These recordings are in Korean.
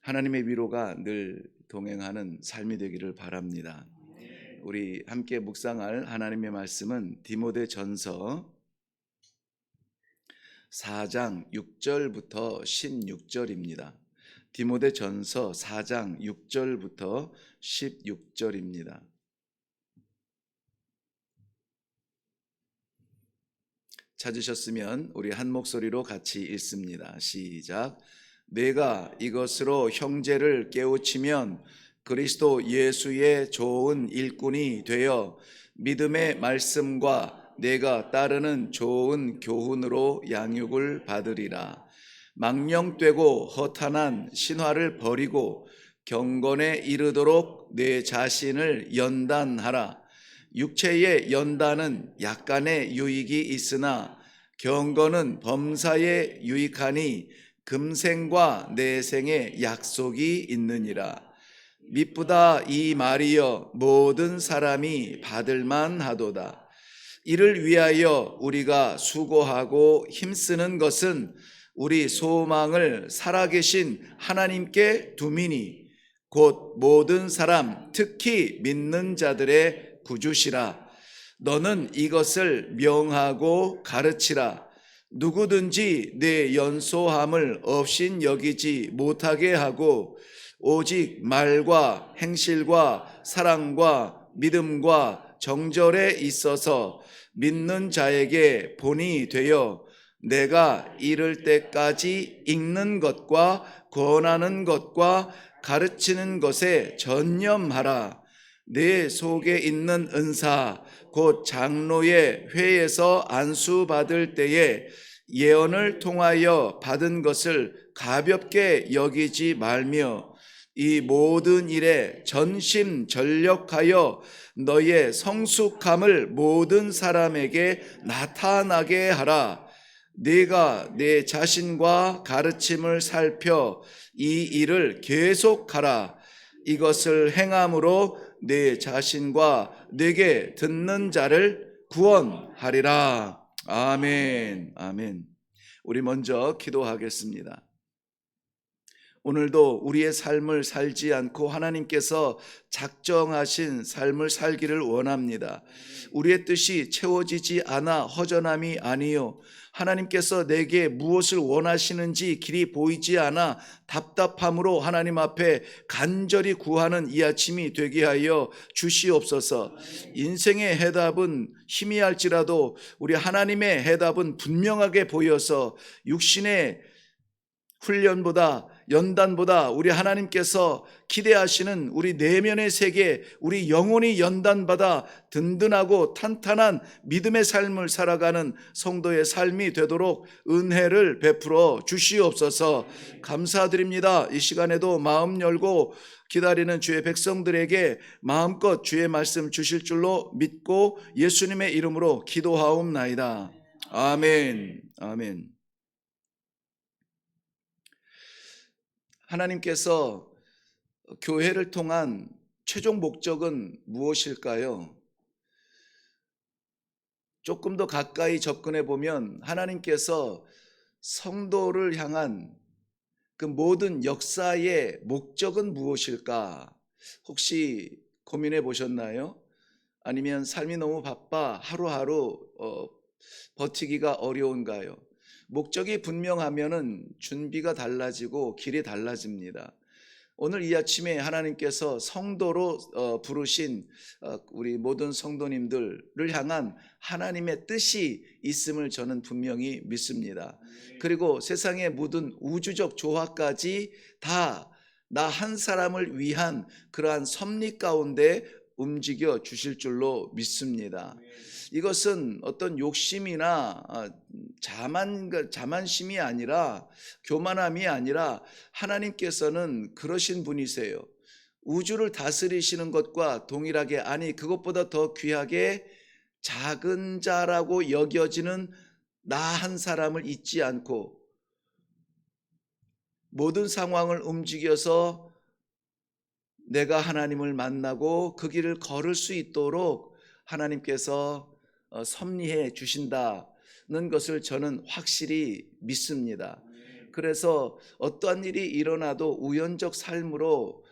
하나님의 위로가 늘 동행하는 삶이 되기를 바랍니다. 우리 함께 묵상할 하나님의 말씀은 디모데전서 4장 6절부터 16절입니다. 디모데전서 4장 6절부터 16절입니다. 찾으셨으면 우리 한 목소리로 같이 읽습니다. 시작. 내가 이것으로 형제를 깨우치면 그리스도 예수의 좋은 일꾼이 되어 믿음의 말씀과 내가 따르는 좋은 교훈으로 양육을 받으리라. 망령되고 허탄한 신화를 버리고 경건에 이르도록 내 자신을 연단하라. 육체의 연단은 약간의 유익이 있으나 경건은 범사에 유익하니 금생과 내생의 약속이 있느니라. 미쁘다 이 말이여 모든 사람이 받을만 하도다. 이를 위하여 우리가 수고하고 힘쓰는 것은 우리 소망을 살아계신 하나님께 두미니 곧 모든 사람 특히 믿는 자들의 구주시라. 너는 이것을 명하고 가르치라. 누구든지 내 연소함을 없인 여기지 못하게 하고 오직 말과 행실과 사랑과 믿음과 정절에 있어서 믿는 자에게 본이 되어 내가 이를 때까지 읽는 것과 권하는 것과 가르치는 것에 전념하라. 내 속에 있는 은사 곧 장로의 회에서 안수받을 때에 예언을 통하여 받은 것을 가볍게 여기지 말며 이 모든 일에 전심전력하여 너의 성숙함을 모든 사람에게 나타나게 하라. 네가 내 자신과 가르침을 살펴 이 일을 계속하라. 이것을 행함으로 내 자신과 내게 듣는 자를 구원하리라. 아멘. 아멘. 우리 먼저 기도하겠습니다. 오늘도 우리의 삶을 살지 않고 하나님께서 작정하신 삶을 살기를 원합니다. 우리의 뜻이 채워지지 않아 허전함이 아니요 하나님께서 내게 무엇을 원하시는지 길이 보이지 않아 답답함으로 하나님 앞에 간절히 구하는 이 아침이 되게 하여 주시옵소서. 인생의 해답은 희미할지라도 우리 하나님의 해답은 분명하게 보여서 육신의 훈련보다 연단보다 우리 하나님께서 기대하시는 우리 내면의 세계, 우리 영혼이 연단받아 든든하고 탄탄한 믿음의 삶을 살아가는 성도의 삶이 되도록 은혜를 베풀어 주시옵소서. 감사드립니다. 이 시간에도 마음 열고 기다리는 주의 백성들에게 마음껏 주의 말씀 주실 줄로 믿고 예수님의 이름으로 기도하옵나이다. 아멘. 아멘. 하나님께서 교회를 통한 최종 목적은 무엇일까요? 조금 더 가까이 접근해 보면 하나님께서 성도를 향한 그 모든 역사의 목적은 무엇일까? 혹시 고민해 보셨나요? 아니면 삶이 너무 바빠 하루하루 버티기가 어려운가요? 목적이 분명하면은 준비가 달라지고 길이 달라집니다. 오늘 이 아침에 하나님께서 성도로 부르신 우리 모든 성도님들을 향한 하나님의 뜻이 있음을 저는 분명히 믿습니다. 그리고 세상의 모든 우주적 조화까지 다 나 한 사람을 위한 그러한 섭리 가운데 움직여 주실 줄로 믿습니다. 이것은 어떤 욕심이나 자만심이 아니라 교만함이 아니라 하나님께서는 그러신 분이세요. 우주를 다스리시는 것과 동일하게 아니 그것보다 더 귀하게 작은 자라고 여겨지는 나 한 사람을 잊지 않고 모든 상황을 움직여서 내가 하나님을 만나고 그 길을 걸을 수 있도록 하나님께서 섭리해 주신다는 것을 저는 확실히 믿습니다. 그래서 어떠한 일이 일어나도 우연적 삶으로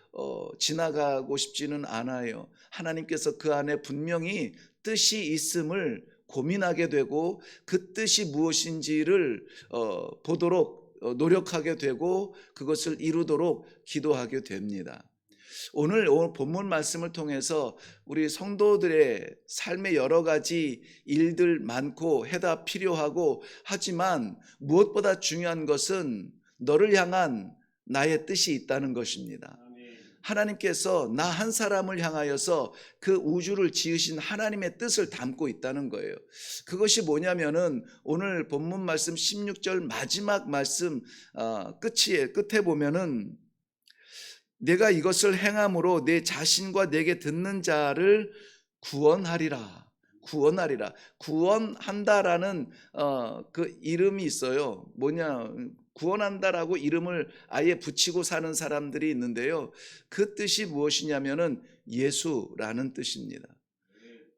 지나가고 싶지는 않아요. 하나님께서 그 안에 분명히 뜻이 있음을 고민하게 되고 그 뜻이 무엇인지를 보도록 노력하게 되고 그것을 이루도록 기도하게 됩니다. 오늘 본문 말씀을 통해서 우리 성도들의 삶의 여러 가지 일들 많고 해답 필요하고 하지만 무엇보다 중요한 것은 너를 향한 나의 뜻이 있다는 것입니다. 하나님께서 나 한 사람을 향하여서 그 우주를 지으신 하나님의 뜻을 담고 있다는 거예요. 그것이 뭐냐면은 오늘 본문 말씀 16절 마지막 말씀 끝에 보면은 내가 이것을 행함으로 내 자신과 내게 듣는 자를 구원하리라. 구원하리라. 구원한다라는 그 이름이 있어요. 뭐냐? 구원한다라고 이름을 아예 붙이고 사는 사람들이 있는데요. 그 뜻이 무엇이냐면은 예수라는 뜻입니다.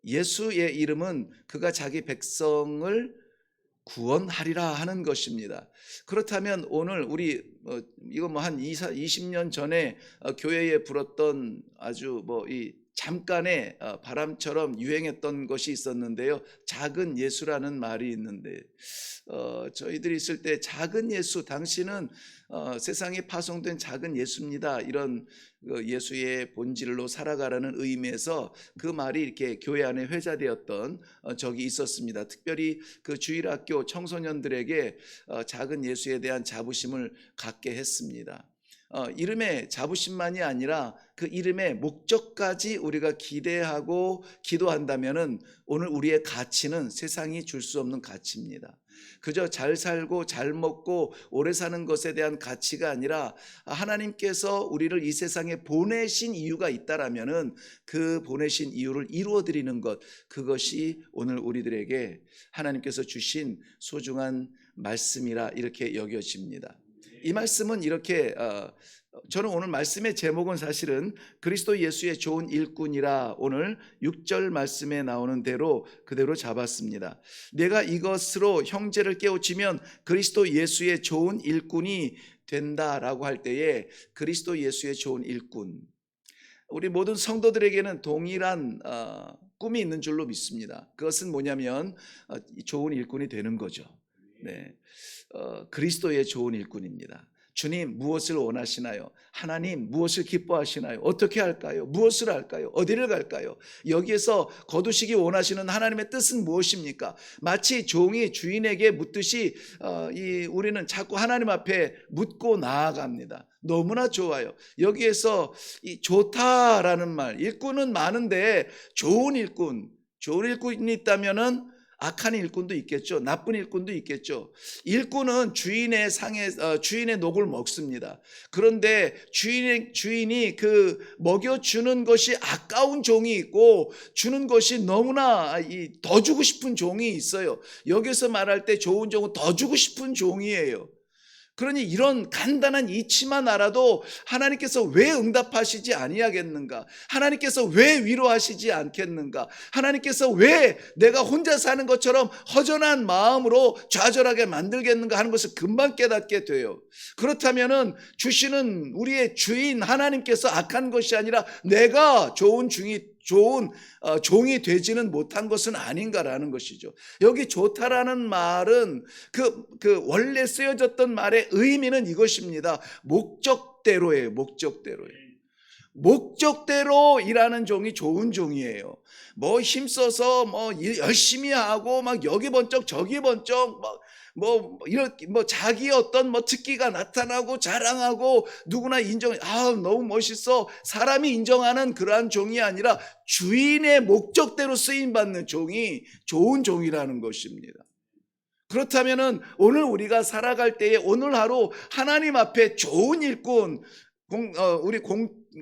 예수의 이름은 그가 자기 백성을 구원하리라 하는 것입니다. 그렇다면 오늘 우리 이거 뭐 한 20년 전에 교회에 불었던 아주 이 잠깐의 바람처럼 유행했던 것이 있었는데요. 작은 예수라는 말이 있는데 저희들이 있을 때 작은 예수, 당신은 세상에 파송된 작은 예수입니다. 이런 예수의 본질로 살아가라는 의미에서 그 말이 이렇게 교회 안에 회자되었던 적이 있었습니다. 특별히 그 주일학교 청소년들에게 작은 예수에 대한 자부심을 갖게 했습니다. 이름의 자부심만이 아니라 그 이름의 목적까지 우리가 기대하고 기도한다면은 오늘 우리의 가치는 세상이 줄 수 없는 가치입니다. 그저 잘 살고 잘 먹고 오래 사는 것에 대한 가치가 아니라 하나님께서 우리를 이 세상에 보내신 이유가 있다라면은 그 보내신 이유를 이루어 드리는 것, 그것이 오늘 우리들에게 하나님께서 주신 소중한 말씀이라 이렇게 여겨집니다. 이 말씀은 이렇게 저는 오늘 말씀의 제목은 사실은 그리스도 예수의 좋은 일꾼이라 오늘 6절 말씀에 나오는 대로 그대로 잡았습니다. 내가 이것으로 형제를 깨우치면 그리스도 예수의 좋은 일꾼이 된다라고 할 때에 그리스도 예수의 좋은 일꾼, 우리 모든 성도들에게는 동일한 꿈이 있는 줄로 믿습니다. 그것은 뭐냐면 좋은 일꾼이 되는 거죠. 네, 그리스도의 좋은 일꾼입니다. 주님 무엇을 원하시나요? 하나님 무엇을 기뻐하시나요? 어떻게 할까요? 무엇을 할까요? 어디를 갈까요? 여기에서 거두시기 원하시는 하나님의 뜻은 무엇입니까? 마치 종이 주인에게 묻듯이 우리는 자꾸 하나님 앞에 묻고 나아갑니다. 너무나 좋아요. 여기에서 이 좋다라는 말, 일꾼은 많은데 좋은 일꾼이 있다면은 악한 일꾼도 있겠죠. 나쁜 일꾼도 있겠죠. 일꾼은 주인의 녹을 먹습니다. 그런데 주인이 그 먹여주는 것이 아까운 종이 있고 주는 것이 너무나 더 주고 싶은 종이 있어요. 여기서 말할 때 좋은 종은 더 주고 싶은 종이에요. 그러니 이런 간단한 이치만 알아도 하나님께서 왜 응답하시지 아니하겠는가? 하나님께서 왜 위로하시지 않겠는가? 하나님께서 왜 내가 혼자 사는 것처럼 허전한 마음으로 좌절하게 만들겠는가 하는 것을 금방 깨닫게 돼요. 그렇다면은 주시는 우리의 주인 하나님께서 악한 것이 아니라 내가 좋은 종이 되지는 못한 것은 아닌가라는 것이죠. 여기 좋다라는 말은 그 원래 쓰여졌던 말의 의미는 이것입니다. 목적대로예요. 목적대로 일하는 종이 좋은 종이에요. 뭐 힘써서 열심히 하고 막 여기 번쩍 저기 번쩍 자기 어떤 특기가 나타나고 자랑하고 누구나 너무 멋있어. 사람이 인정하는 그러한 종이 아니라 주인의 목적대로 쓰임 받는 종이 좋은 종이라는 것입니다. 그렇다면은 오늘 우리가 살아갈 때에 오늘 하루 하나님 앞에 좋은 일꾼, 우리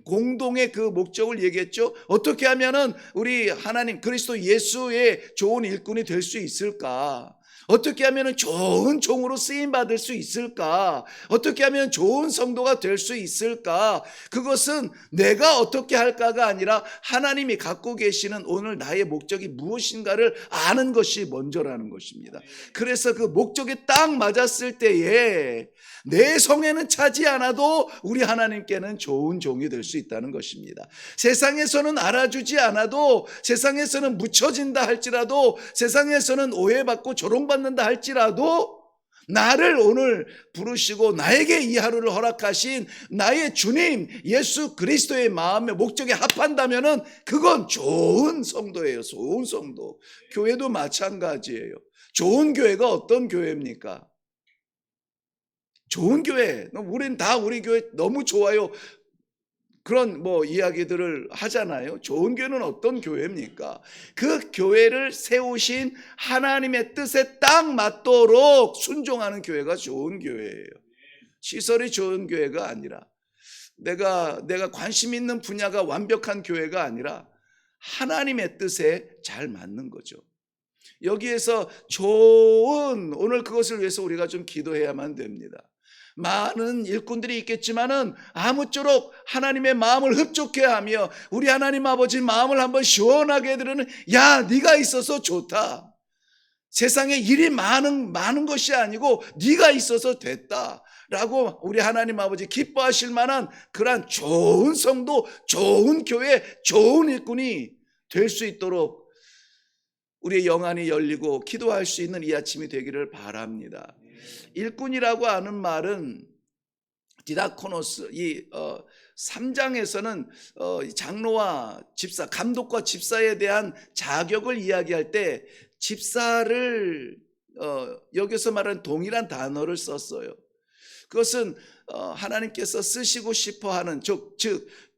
공동의 그 목적을 얘기했죠. 어떻게 하면은 우리 하나님 그리스도 예수의 좋은 일꾼이 될 수 있을까? 어떻게 하면 좋은 종으로 쓰임 받을 수 있을까? 어떻게 하면 좋은 성도가 될 수 있을까? 그것은 내가 어떻게 할까가 아니라 하나님이 갖고 계시는 오늘 나의 목적이 무엇인가를 아는 것이 먼저라는 것입니다. 그래서 그 목적에 딱 맞았을 때에 내 성에는 차지 않아도 우리 하나님께는 좋은 종이 될 수 있다는 것입니다. 세상에서는 알아주지 않아도, 세상에서는 묻혀진다 할지라도, 세상에서는 오해받고 조롱받는다 할지라도 나를 오늘 부르시고 나에게 이 하루를 허락하신 나의 주님 예수 그리스도의 마음의 목적에 합한다면은 그건 좋은 성도예요. 좋은 성도. 교회도 마찬가지예요. 좋은 교회가 어떤 교회입니까? 좋은 교회. 우린 다 우리 교회 너무 좋아요. 그런 이야기들을 하잖아요. 좋은 교회는 어떤 교회입니까? 그 교회를 세우신 하나님의 뜻에 딱 맞도록 순종하는 교회가 좋은 교회예요. 시설이 좋은 교회가 아니라, 내가 관심 있는 분야가 완벽한 교회가 아니라 하나님의 뜻에 잘 맞는 거죠. 여기에서 좋은, 오늘 그것을 위해서 우리가 좀 기도해야만 됩니다. 많은 일꾼들이 있겠지만은 아무쪼록 하나님의 마음을 흡족해 하며 우리 하나님 아버지 마음을 한번 시원하게 해드리는, 야, 네가 있어서 좋다. 세상에 일이 많은 것이 아니고 네가 있어서 됐다 라고 우리 하나님 아버지 기뻐하실 만한 그러한 좋은 성도, 좋은 교회, 좋은 일꾼이 될 수 있도록 우리의 영안이 열리고 기도할 수 있는 이 아침이 되기를 바랍니다. 일꾼이라고 하는 말은 디다코노스, 이 3장에서는 장로와 집사, 감독과 집사에 대한 자격을 이야기할 때 집사를 여기서 말하는 동일한 단어를 썼어요. 그것은 하나님께서 쓰시고 싶어하는, 즉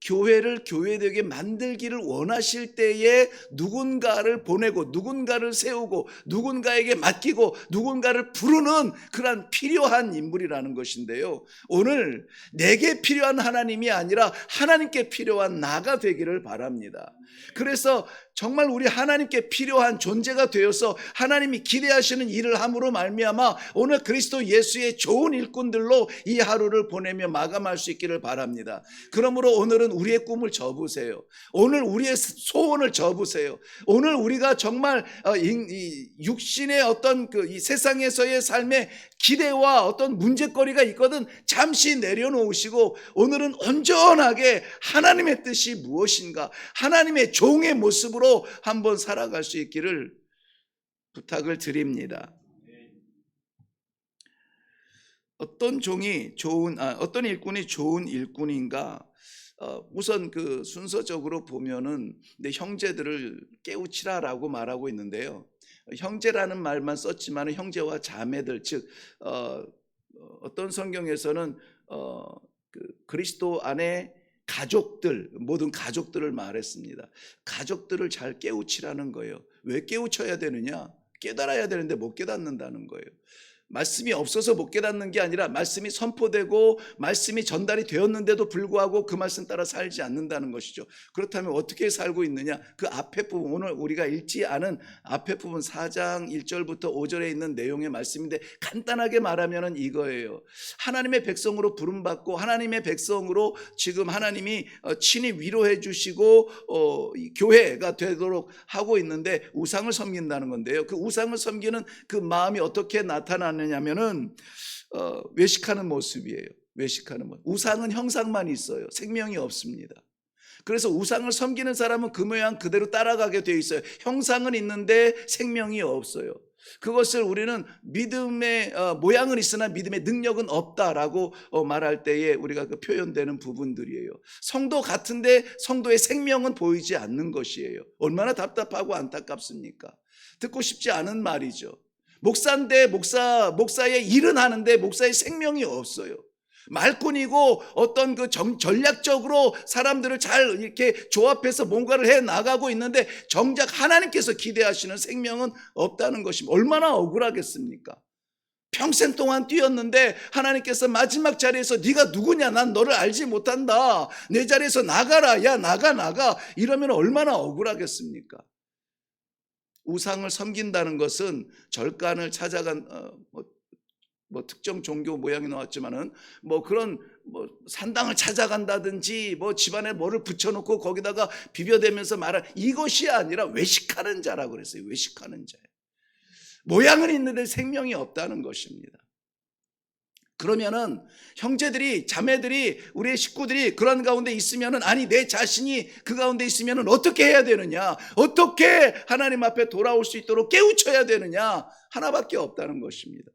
교회를 교회되게 만들기를 원하실 때에 누군가를 보내고 누군가를 세우고 누군가에게 맡기고 누군가를 부르는 그런 필요한 인물이라는 것인데요, 오늘 내게 필요한 하나님이 아니라 하나님께 필요한 나가 되기를 바랍니다. 그래서 정말 우리 하나님께 필요한 존재가 되어서 하나님이 기대하시는 일을 함으로 말미암아 오늘 그리스도 예수의 좋은 일꾼들로 이 하루를 보내며 마감할 수 있기를 바랍니다. 그러므로 오늘은 우리의 꿈을 접으세요. 오늘 우리의 소원을 접으세요. 오늘 우리가 정말 이 육신의 어떤 이 세상에서의 삶의 기대와 어떤 문제거리가 있거든 잠시 내려놓으시고 오늘은 온전하게 하나님의 뜻이 무엇인가, 하나님의 종의 모습으로 한번 살아갈 수 있기를 부탁을 드립니다. 어떤 일꾼이 좋은 일꾼인가? 우선 그 순서적으로 보면은 형제들을 깨우치라라고 말하고 있는데요. 형제라는 말만 썼지만 형제와 자매들, 즉 어떤 성경에서는 그리스도 안에 가족들, 모든 가족들을 말했습니다. 가족들을 잘 깨우치라는 거예요. 왜 깨우쳐야 되느냐? 깨달아야 되는데 못 깨닫는다는 거예요. 말씀이 없어서 못 깨닫는 게 아니라 말씀이 선포되고 말씀이 전달이 되었는데도 불구하고 그 말씀 따라 살지 않는다는 것이죠. 그렇다면 어떻게 살고 있느냐? 그 앞에 부분, 오늘 우리가 읽지 않은 앞에 부분 4장 1절부터 5절에 있는 내용의 말씀인데 간단하게 말하면 이거예요. 하나님의 백성으로 부름받고 하나님의 백성으로 지금 하나님이 친히 위로해 주시고 교회가 되도록 하고 있는데 우상을 섬긴다는 건데요. 그 우상을 섬기는 그 마음이 어떻게 나타나느냐면은 외식하는 모습이에요. 외식하는 모습. 우상은 형상만 있어요. 생명이 없습니다. 그래서 우상을 섬기는 사람은 그 모양 그대로 따라가게 되어 있어요. 형상은 있는데 생명이 없어요. 그것을 우리는 믿음의 모양은 있으나 믿음의 능력은 없다라고 말할 때에 우리가 그 표현되는 부분들이에요. 성도 같은데 성도의 생명은 보이지 않는 것이에요. 얼마나 답답하고 안타깝습니까? 듣고 싶지 않은 말이죠. 목사인데 목사의 일은 하는데 목사의 생명이 없어요. 말꾼이고 어떤 그 전략적으로 사람들을 잘 이렇게 조합해서 뭔가를 해 나가고 있는데 정작 하나님께서 기대하시는 생명은 없다는 것이 얼마나 억울하겠습니까? 평생 동안 뛰었는데 하나님께서 마지막 자리에서 네가 누구냐, 난 너를 알지 못한다, 내 자리에서 나가라, 야 나가 이러면 얼마나 억울하겠습니까? 우상을 섬긴다는 것은 절간을 찾아간 특정 종교 모양이 나왔지만은 그런 산당을 찾아간다든지 집안에 뭐를 붙여놓고 거기다가 비벼대면서 말한 이것이 아니라 외식하는 자라고 그랬어요. 외식하는 자. 모양은 있는데 생명이 없다는 것입니다. 그러면은 형제들이, 자매들이, 우리의 식구들이 그런 가운데 있으면은, 아니 내 자신이 그 가운데 있으면은 어떻게 해야 되느냐, 어떻게 하나님 앞에 돌아올 수 있도록 깨우쳐야 되느냐, 하나밖에 없다는 것입니다.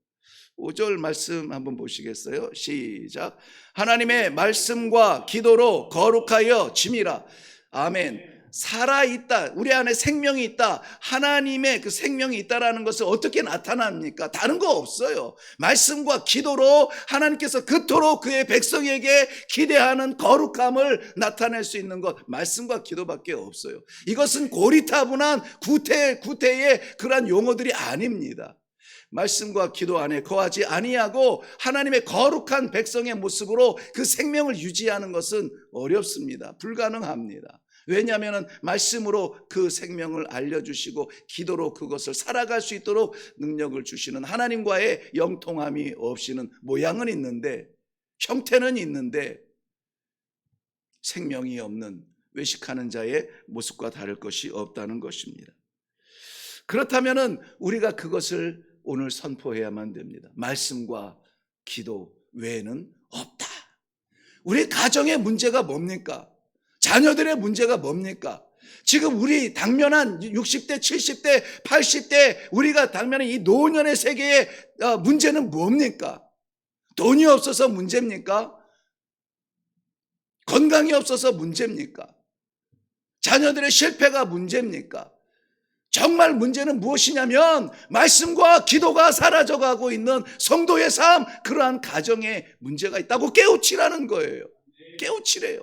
5절 말씀 한번 보시겠어요? 시작. 하나님의 말씀과 기도로 거룩하여 짐이라. 아멘. 살아있다, 우리 안에 생명이 있다, 하나님의 그 생명이 있다라는 것은 어떻게 나타납니까? 다른 거 없어요. 말씀과 기도로 하나님께서 그토록 그의 백성에게 기대하는 거룩함을 나타낼 수 있는 것, 말씀과 기도밖에 없어요. 이것은 고리타분한 구태의 그러한 용어들이 아닙니다. 말씀과 기도 안에 거하지 아니하고 하나님의 거룩한 백성의 모습으로 그 생명을 유지하는 것은 어렵습니다. 불가능합니다. 왜냐하면 말씀으로 그 생명을 알려주시고 기도로 그것을 살아갈 수 있도록 능력을 주시는 하나님과의 영통함이 없이는 모양은 있는데, 형태는 있는데 생명이 없는 외식하는 자의 모습과 다를 것이 없다는 것입니다. 그렇다면 우리가 그것을 오늘 선포해야만 됩니다. 말씀과 기도 외에는 없다. 우리 가정의 문제가 뭡니까? 자녀들의 문제가 뭡니까? 지금 우리 당면한 60대, 70대, 80대 우리가 당면한 이 노년의 세계의 문제는 뭡니까? 돈이 없어서 문제입니까? 건강이 없어서 문제입니까? 자녀들의 실패가 문제입니까? 정말 문제는 무엇이냐면 말씀과 기도가 사라져가고 있는 성도의 삶, 그러한 가정에 문제가 있다고 깨우치라는 거예요. 깨우치래요.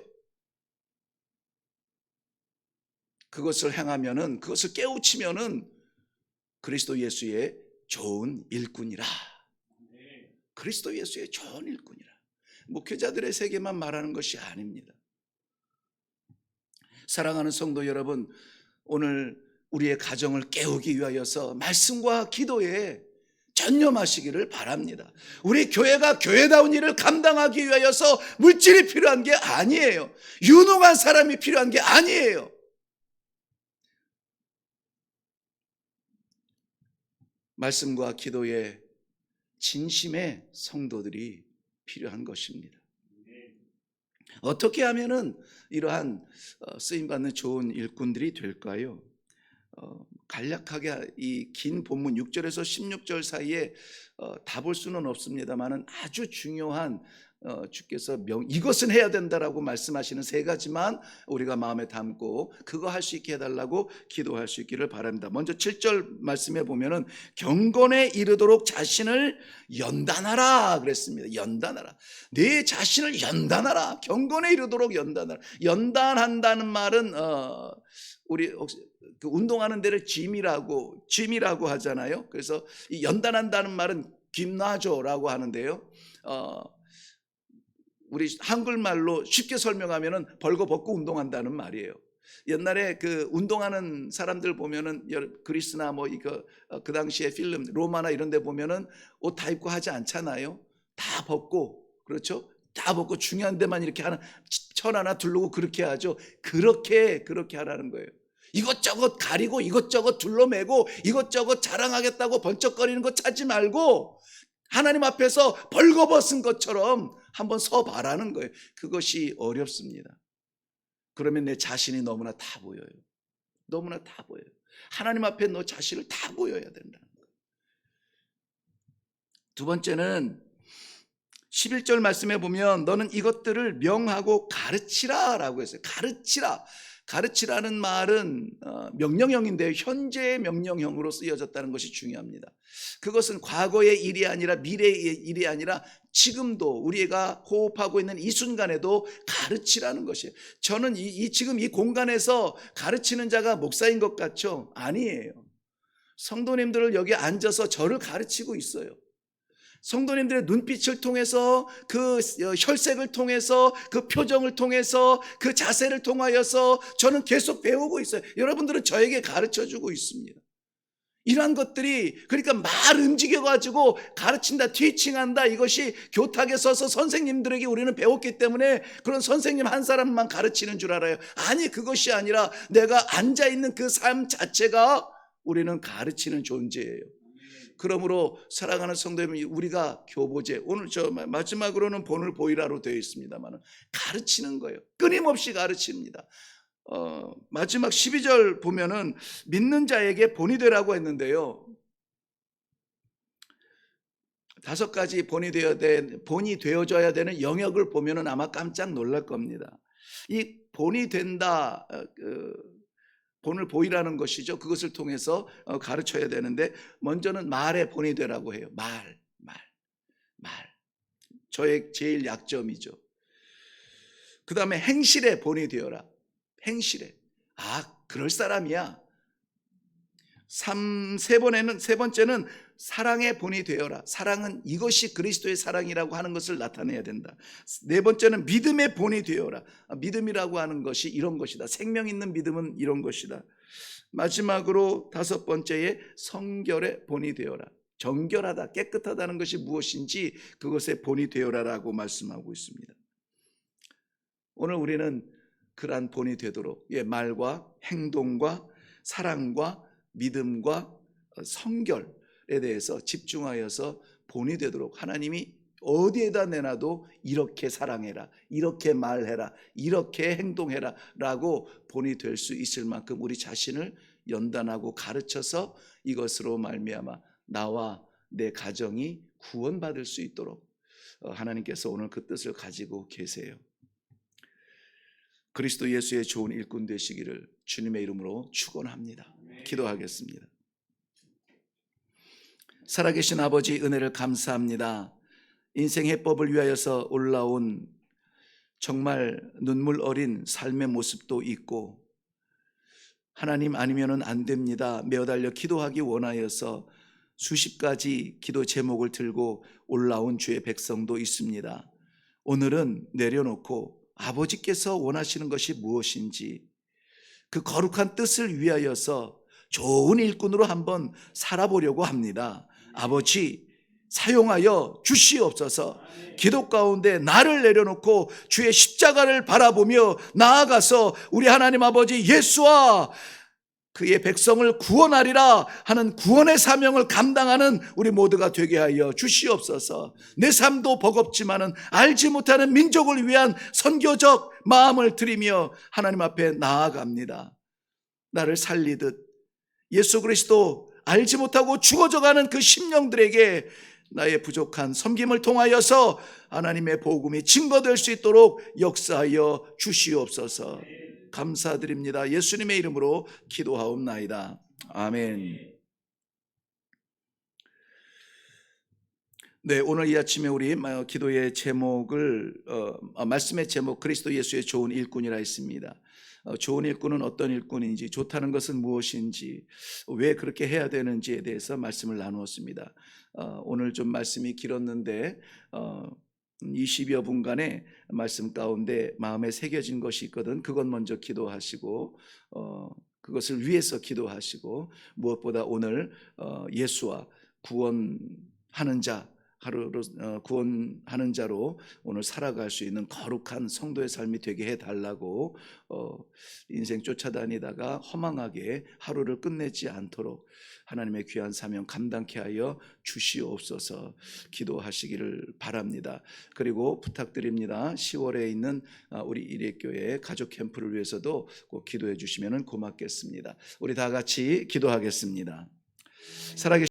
그것을 행하면은, 그것을 깨우치면은 그리스도 예수의 좋은 일꾼이라. 그리스도 예수의 좋은 일꾼이라. 목회자들의 세계만 말하는 것이 아닙니다. 사랑하는 성도 여러분, 오늘 우리의 가정을 깨우기 위하여서 말씀과 기도에 전념하시기를 바랍니다. 우리 교회가 교회다운 일을 감당하기 위하여서 물질이 필요한 게 아니에요. 유능한 사람이 필요한 게 아니에요. 말씀과 기도에 진심의 성도들이 필요한 것입니다. 어떻게 하면은 이러한 쓰임받는 좋은 일꾼들이 될까요? 간략하게 이 긴 본문 6절에서 16절 사이에 다 볼 수는 없습니다만은 아주 중요한 주께서 이것은 해야 된다라고 말씀하시는 세 가지만 우리가 마음에 담고 그거 할 수 있게 해달라고 기도할 수 있기를 바랍니다. 먼저 7절 말씀에 보면은 경건에 이르도록 자신을 연단하라 그랬습니다. 연단하라. 내 자신을 연단하라. 경건에 이르도록 연단하라. 연단한다는 말은 우리 그 운동하는 데를 짐이라고 하잖아요. 그래서 이 연단한다는 말은 김나조라고 하는데요. 우리 한글말로 쉽게 설명하면은 벌거벗고 운동한다는 말이에요. 옛날에 그 운동하는 사람들 보면은 그리스나 그 당시에 필름 로마나 이런 데 보면은 옷 다 입고 하지 않잖아요. 다 벗고, 그렇죠? 다 벗고 중요한 데만 이렇게 철 하나 두르고 그렇게 하죠. 그렇게 하라는 거예요. 이것저것 가리고 이것저것 둘러매고 이것저것 자랑하겠다고 번쩍거리는 거 찾지 말고 하나님 앞에서 벌거벗은 것처럼 한번 서봐라는 거예요. 그것이 어렵습니다. 그러면 내 자신이 너무나 다 보여요. 너무나 다 보여요. 하나님 앞에 너 자신을 다 보여야 된다는 거예요. 두 번째는 11절 말씀에 보면 너는 이것들을 명하고 가르치라 라고 했어요. 가르치라는 말은 명령형인데요. 현재의 명령형으로 쓰여졌다는 것이 중요합니다. 그것은 과거의 일이 아니라 미래의 일이 아니라 지금도 우리가 호흡하고 있는 이 순간에도 가르치라는 것이에요. 저는 지금 이 공간에서 가르치는 자가 목사인 것 같죠? 아니에요. 성도님들을 여기 앉아서 저를 가르치고 있어요. 성도님들의 눈빛을 통해서, 그 혈색을 통해서, 그 표정을 통해서, 그 자세를 통하여서 저는 계속 배우고 있어요. 여러분들은 저에게 가르쳐주고 있습니다. 이러한 것들이 그러니까 말 움직여가지고 가르친다, 티칭한다, 이것이 교탁에 서서 선생님들에게 우리는 배웠기 때문에 그런 선생님 한 사람만 가르치는 줄 알아요. 아니, 그것이 아니라 내가 앉아있는 그 삶 자체가 우리는 가르치는 존재예요. 그러므로 사랑하는 성도 여러분, 우리가 교보제, 오늘 마지막으로는 본을 보이라로 되어 있습니다만 가르치는 거예요. 끊임없이 가르칩니다. 마지막 12절 보면은 믿는 자에게 본이 되라고 했는데요, 5가지 본이 되어져야 되는 영역을 보면은 아마 깜짝 놀랄 겁니다. 이 본이 된다, 본을 보이라는 것이죠. 그것을 통해서 가르쳐야 되는데, 먼저는 말에 본이 되라고 해요. 말. 저의 제일 약점이죠. 그 다음에 행실에 본이 되어라. 행실에. 그럴 사람이야. 세 번째는 사랑의 본이 되어라. 사랑은 이것이 그리스도의 사랑이라고 하는 것을 나타내야 된다. 4번째는 믿음의 본이 되어라. 믿음이라고 하는 것이 이런 것이다. 생명 있는 믿음은 이런 것이다. 마지막으로 5번째에 성결의 본이 되어라. 정결하다, 깨끗하다는 것이 무엇인지 그것의 본이 되어라라고 말씀하고 있습니다. 오늘 우리는 그러한 본이 되도록 말과 행동과 사랑과 믿음과 성결에 대해서 집중하여서 본이 되도록, 하나님이 어디에다 내놔도 이렇게 사랑해라, 이렇게 말해라, 이렇게 행동해라 라고 본이 될 수 있을 만큼 우리 자신을 연단하고 가르쳐서 이것으로 말미암아 나와 내 가정이 구원받을 수 있도록 하나님께서 오늘 그 뜻을 가지고 계세요. 그리스도 예수의 좋은 일꾼 되시기를 주님의 이름으로 축원합니다. 기도하겠습니다. 살아계신 아버지, 은혜를 감사합니다. 인생 해법을 위하여서 올라온 정말 눈물 어린 삶의 모습도 있고, 하나님 아니면은 안 됩니다, 매어달려 기도하기 원하여서 수십 가지 기도 제목을 들고 올라온 주의 백성도 있습니다. 오늘은 내려놓고 아버지께서 원하시는 것이 무엇인지 그 거룩한 뜻을 위하여서 좋은 일꾼으로 한번 살아보려고 합니다. 아버지, 사용하여 주시옵소서. 기도 가운데 나를 내려놓고 주의 십자가를 바라보며 나아가서 우리 하나님 아버지 예수와 그의 백성을 구원하리라 하는 구원의 사명을 감당하는 우리 모두가 되게 하여 주시옵소서. 내 삶도 버겁지만은 알지 못하는 민족을 위한 선교적 마음을 드리며 하나님 앞에 나아갑니다. 나를 살리듯 예수 그리스도 알지 못하고 죽어져가는 그 심령들에게 나의 부족한 섬김을 통하여서 하나님의 복음이 증거될 수 있도록 역사하여 주시옵소서. 감사드립니다. 예수님의 이름으로 기도하옵나이다. 아멘. 네, 오늘 이 아침에 우리 기도의 제목을 말씀의 제목, 그리스도 예수의 좋은 일꾼이라 했습니다. 좋은 일꾼은 어떤 일꾼인지, 좋다는 것은 무엇인지, 왜 그렇게 해야 되는지에 대해서 말씀을 나누었습니다. 오늘 좀 말씀이 길었는데 20여 분간의 말씀 가운데 마음에 새겨진 것이 있거든. 그것 먼저 기도하시고 그것을 위해서 기도하시고, 무엇보다 오늘 예수와 구원하는 자, 하루로 구원하는 자로 오늘 살아갈 수 있는 거룩한 성도의 삶이 되게 해달라고, 인생 쫓아다니다가 허망하게 하루를 끝내지 않도록 하나님의 귀한 사명 감당케 하여 주시옵소서 기도하시기를 바랍니다. 그리고 부탁드립니다. 10월에 있는 우리 일회교회 가족 캠프를 위해서도 꼭 기도해 주시면 고맙겠습니다. 우리 다 같이 기도하겠습니다. 살아계신